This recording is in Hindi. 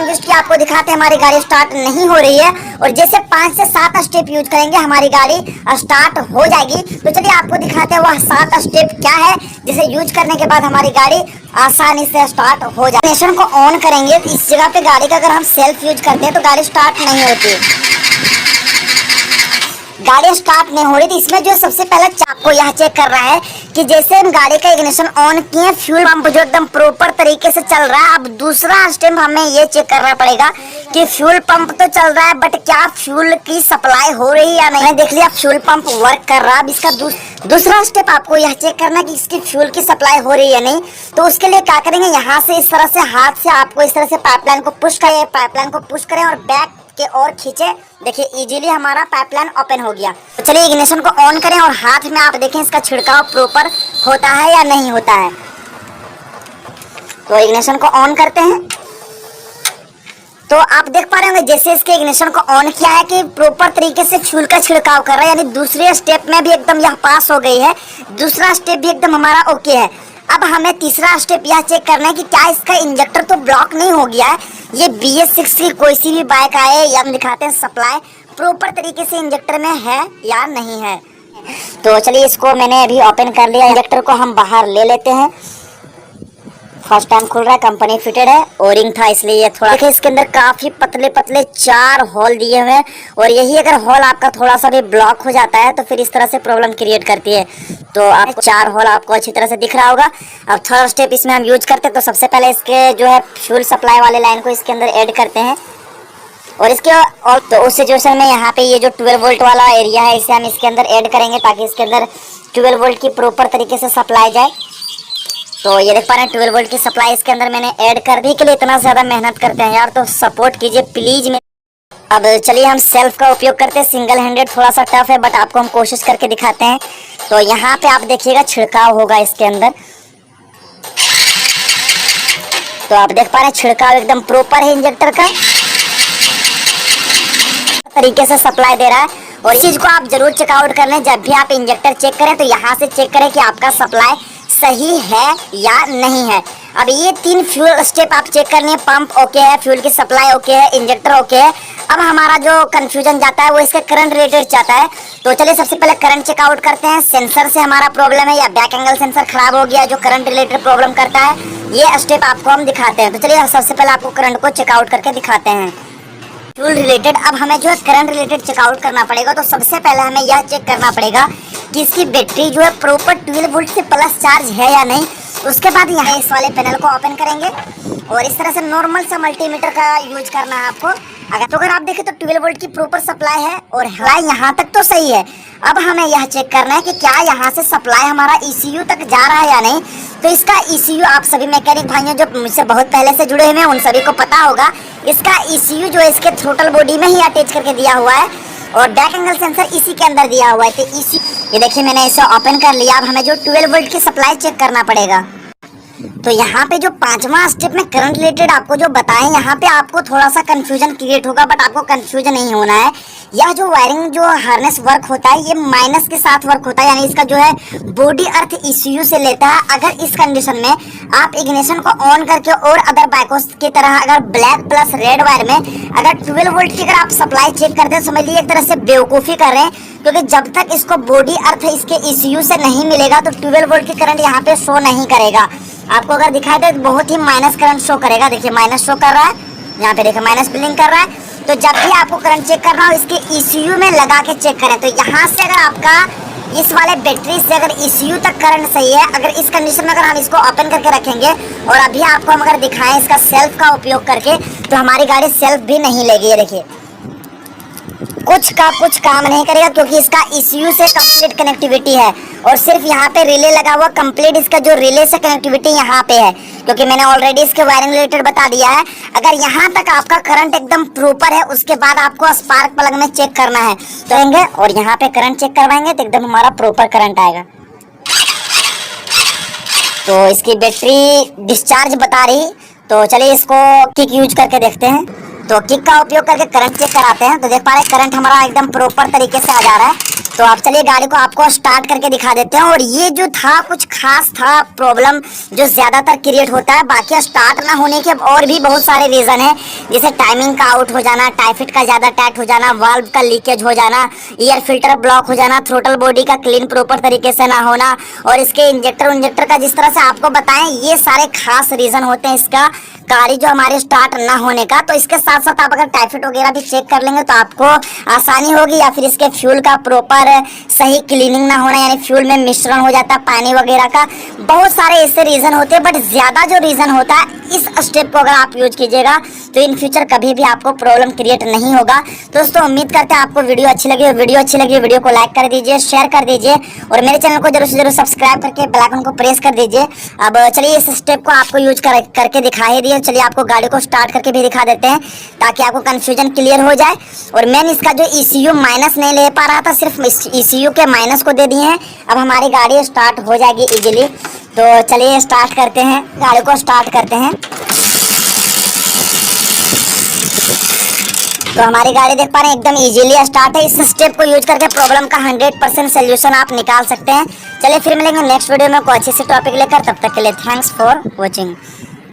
हम जिसकी आपको दिखाते हैं हमारी गाड़ी स्टार्ट नहीं हो रही है, और जैसे 5 से 7 स्टेप यूज करेंगे हमारी गाड़ी स्टार्ट हो जाएगी। तो चलिए आपको दिखाते हैं वह 7 स्टेप क्या है जिसे यूज करने के बाद हमारी गाड़ी आसानी से स्टार्ट हो जाए। इग्निशन को ऑन करेंगे, इस जगह पे गाड़ी का अगर हम सेल्फ यूज करते हैं तो गाड़ी स्टार्ट नहीं होती, गाड़ी स्टार्ट नहीं हो रही। तो इसमें जो सबसे पहले आपको यह चेक कर रहा है कि जैसे हम गाड़ी का इग्निशन ऑन किए, फ्यूल पंप जो एकदम प्रॉपर तरीके से चल रहा है। अब दूसरा स्टेप हमें ये चेक करना पड़ेगा कि फ्यूल पंप तो चल रहा है बट क्या फ्यूल की सप्लाई हो रही है या नहीं। देख लिया फ्यूल पंप वर्क कर रहा है। अब इसका दूसरा स्टेप आपको यह चेक करना है कि इसकी फ्यूल की सप्लाई हो रही है नहीं। तो उसके लिए क्या करेंगे, यहाँ से इस तरह से हाथ से आपको इस तरह से पाइपलाइन को पुश करें, पाइपलाइन को पुश करें और बैक के और खींचे। देखिए इजीली हमारा पाइपलाइन ओपन हो गया। तो चलिए इग्निशन को ऑन करें और हाथ में आप देखें इसका छिड़काव प्रॉपर होता है या नहीं होता है। तो इग्निशन को ऑन करते हैं तो आप देख पा रहे होंगे जैसे इसके इग्निशन को ऑन किया है कि प्रॉपर तरीके से फ्यूल का छिड़काव कर रहा है, यानी दूसरे स्टेप में भी एकदम यह पास हो गई है, दूसरा स्टेप भी एकदम हमारा ओके है। अब हमें तीसरा स्टेप यह चेक करना है कि क्या इसका इंजेक्टर तो ब्लॉक नहीं हो गया है। ये BS6 की कोई सी भी बाइक आए या हम दिखाते हैं सप्लाई प्रॉपर तरीके से इंजेक्टर में है या नहीं है। तो चलिए इसको मैंने अभी ओपन कर लिया, इंजेक्टर को हम बाहर ले लेते हैं। फर्स्ट टाइम खुल रहा है, कंपनी फिटेड है, ओरिंग था इसलिए ये थोड़ा देखिए इसके अंदर काफी पतले पतले 4 होल दिए हुए हैं, और यही अगर होल आपका थोड़ा सा भी ब्लॉक हो जाता है तो फिर इस तरह से प्रॉब्लम क्रिएट करती है। तो आप 4 होल आपको अच्छी तरह से दिख रहा होगा। अब थर्ड स्टेप इसमें हम यूज करते हैं, तो सबसे पहले इसके जो है फ्यूल सप्लाई वाले लाइन को इसके अंदर ऐड करते हैं, और इसके और तो उस सिचुएशन में यहाँ पे ये जो 12 वोल्ट वाला एरिया है इसे हम इसके अंदर ऐड करेंगे ताकि इसके अंदर 12 वोल्ट की प्रॉपर तरीके से सप्लाई जाए। तो ये देख पा रहे हैं 12 वोल्ट की सप्लाई इसके अंदर मैंने ऐड कर दी। के लिए इतना ज़्यादा मेहनत करते हैं यार, तो सपोर्ट कीजिए प्लीज में। अब चलिए हम सेल्फ का उपयोग करते हैं। सिंगल हैंडेड थोड़ा सा टफ है बट आपको हम कोशिश करके दिखाते हैं। तो यहाँ पे आप देखिएगा छिड़काव होगा इसके अंदर, तो आप देख पा रहे हैं छिड़काव एकदम प्रॉपर है इंजेक्टर का, तरीके से सप्लाई दे रहा है। और इस चीज को आप जरूर चेकआउट कर लें, जब भी आप इंजेक्टर चेक करें तो यहाँ से चेक करें कि आपका सप्लाई सही है या नहीं है। अब ये 3 फ्यूल स्टेप आप चेक करनी है, पंप ओके है, फ्यूल की सप्लाई ओके है, इंजेक्टर ओके है। अब हमारा जो कंफ्यूजन जाता है वो इसके करंट रिलेटेड जाता है। तो चलिए सबसे पहले करंट चेकआउट करते हैं, सेंसर से हमारा प्रॉब्लम है या बैक एंगल सेंसर खराब हो गया जो करंट रिलेटेड प्रॉब्लम करता है, ये स्टेप आपको हम दिखाते हैं। तो चलिए सबसे पहले आपको करंट को चेकआउट करके दिखाते हैं। फ्यूल रिलेटेड अब हमें जो है करंट रिलेटेड चेकआउट करना पड़ेगा। तो सबसे पहले हमें यह चेक करना पड़ेगा कि इसकी बैटरी जो है प्रॉपर 12 वोल्ट से प्लस चार्ज है या नहीं। उसके बाद यहाँ इस वाले पैनल को ओपन करेंगे और इस तरह से नॉर्मल सा मल्टीमीटर का यूज करना है आपको। अगर आप देखें तो 12 वोल्ट की प्रॉपर सप्लाई है और यहाँ तक तो सही है। अब हमें यह चेक करना है कि क्या यहाँ से सप्लाई हमारा ECU तक जा रहा है या नहीं। तो इसका ECU आप सभी मैकेनिक भाइयों जो मुझसे बहुत पहले से जुड़े हुए हैं उन सभी को पता होगा, इसका ECU जो है इसके थ्रोटल बॉडी में ही अटैच करके दिया हुआ है और बैक एंगल सेंसर इसी के अंदर दिया हुआ है। तो ये देखिए मैंने इसे ओपन कर लिया। अब हमें जो 12 वोल्ट की सप्लाई चेक करना पड़ेगा। तो यहाँ पे जो 5वां स्टेप में करंट रिलेटेड आपको जो बताएं, यहाँ पे आपको थोड़ा सा कंफ्यूजन क्रिएट होगा बट आपको कंफ्यूजन नहीं होना है। यह जो वायरिंग जो हार्नेस वर्क होता है ये माइनस के साथ वर्क होता है, यानी इसका जो है बॉडी अर्थ ECU से लेता है। अगर इस कंडीशन में आप इग्निशन को ऑन करके और अदर बाइकों की तरह अगर ब्लैक प्लस रेड वायर में अगर 12 वोल्ट की अगर आप सप्लाई चेक करते हैं समझ लीजिए एक तरह से बेवकूफ़ी कर रहे हैं, क्योंकि जब तक इसको बॉडी अर्थ इसके ECU से नहीं मिलेगा तो 12 वोल्ट की करंट यहाँ पे शो नहीं करेगा। आपको अगर दिखाई दे तो बहुत ही माइनस करंट शो करेगा। देखिए माइनस शो कर रहा है, यहाँ पे देखिए माइनस बिलिंग कर रहा है। तो जब भी आपको करंट चेक करना हो इसके ECU में लगा के चेक करें। तो यहाँ से अगर आपका इस वाले बैटरी से अगर ECU तक करंट सही है, अगर इस कंडीशन में अगर हम इसको ओपन करके रखेंगे और अभी आपको हम अगर दिखाएं इसका सेल्फ का उपयोग करके तो हमारी गाड़ी सेल्फ भी नहीं लेगी। ये देखिए कुछ काम नहीं करेगा क्योंकि इसका ECU से कंप्लीट कनेक्टिविटी है और सिर्फ यहाँ पे रिले लगा हुआ कंप्लीट इसका जो रिले से कनेक्टिविटी यहाँ पे है, क्योंकि मैंने ऑलरेडी इसके वायरिंग रिलेटेड बता दिया है। अगर यहाँ तक आपका करंट एकदम प्रॉपर है उसके बाद आपको स्पार्क प्लग में चेक करना है तो और यहाँ पे करंट चेक करवाएंगे तो एकदम हमारा प्रॉपर करंट आएगा। तो इसकी बैटरी डिस्चार्ज बता रही, तो चलिए इसको किक यूज करके देखते हैं। तो किक का उपयोग करके करंट चेक कराते हैं। तो देख पा रहे हैं करंट हमारा एकदम प्रॉपर तरीके से आ जा रहा है। तो आप चलिए गाड़ी को आपको स्टार्ट करके दिखा देते हैं। और ये जो था कुछ खास था प्रॉब्लम जो ज्यादातर क्रिएट होता है, बाकी स्टार्ट ना होने के और भी बहुत सारे रीजन है, जैसे टाइमिंग का आउट हो जाना, टाइफिट का ज्यादा टाइट हो जाना, वाल्व का लीकेज हो जाना, एयर फिल्टर ब्लॉक हो जाना, थ्रोटल बॉडी का क्लीन प्रॉपर तरीके से ना होना, और इसके इंजेक्टर का जिस तरह से आपको बताएं, ये सारे खास रीजन होते हैं इसका गाड़ी जो हमारे स्टार्ट ना होने का। तो इसके साथ साथ आप अगर टाइफिट वगैरह भी चेक कर लेंगे तो आपको आसानी होगी, या फिर इसके फ्यूल का प्रॉपर सही क्लीनिंग ना होना, यानी फ्यूल में मिश्रण हो जाता है पानी वगैरह का, बहुत सारे ऐसे रीजन होते हैं। बट ज्यादा जो रीजन होता है, इस स्टेप को अगर आप यूज कीजिएगा तो इन फ्यूचर कभी भी आपको प्रॉब्लम क्रिएट नहीं होगा। दोस्तों उम्मीद करते हैं आपको वीडियो अच्छी लगी। वीडियो को लाइक कर दीजिए, शेयर कर दीजिए, और मेरे चैनल को जरूर से जरूर सब्सक्राइब करके बेल आइकन को प्रेस कर दीजिए। अब चलिए इस स्टेप को आपको यूज करके दिखा ही दिए। चलिए आपको गाड़ी को स्टार्ट करके भी दिखा देते हैं ताकि आपको कंफ्यूजन क्लियर हो जाए। और मेन इसका जो ECU माइनस नहीं ले पा रहा था, सिर्फ ECU के माइनस को दे दिए हैं। अब हमारी गाड़ी स्टार्ट हो जाएगी इजीली। तो चलिए स्टार्ट करते हैं, गाड़ी को स्टार्ट करते हैं। तो हमारी गाड़ी देख पा रहे हैं एकदम इजीली स्टार्ट है। इस स्टेप को यूज करके प्रॉब्लम का 100% सोल्यूशन आप निकाल सकते हैं। चलिए फिर मिलेंगे नेक्स्ट वीडियो में कोई अच्छे से टॉपिक लेकर। तब तक के लिए थैंक्स फॉर वॉचिंग।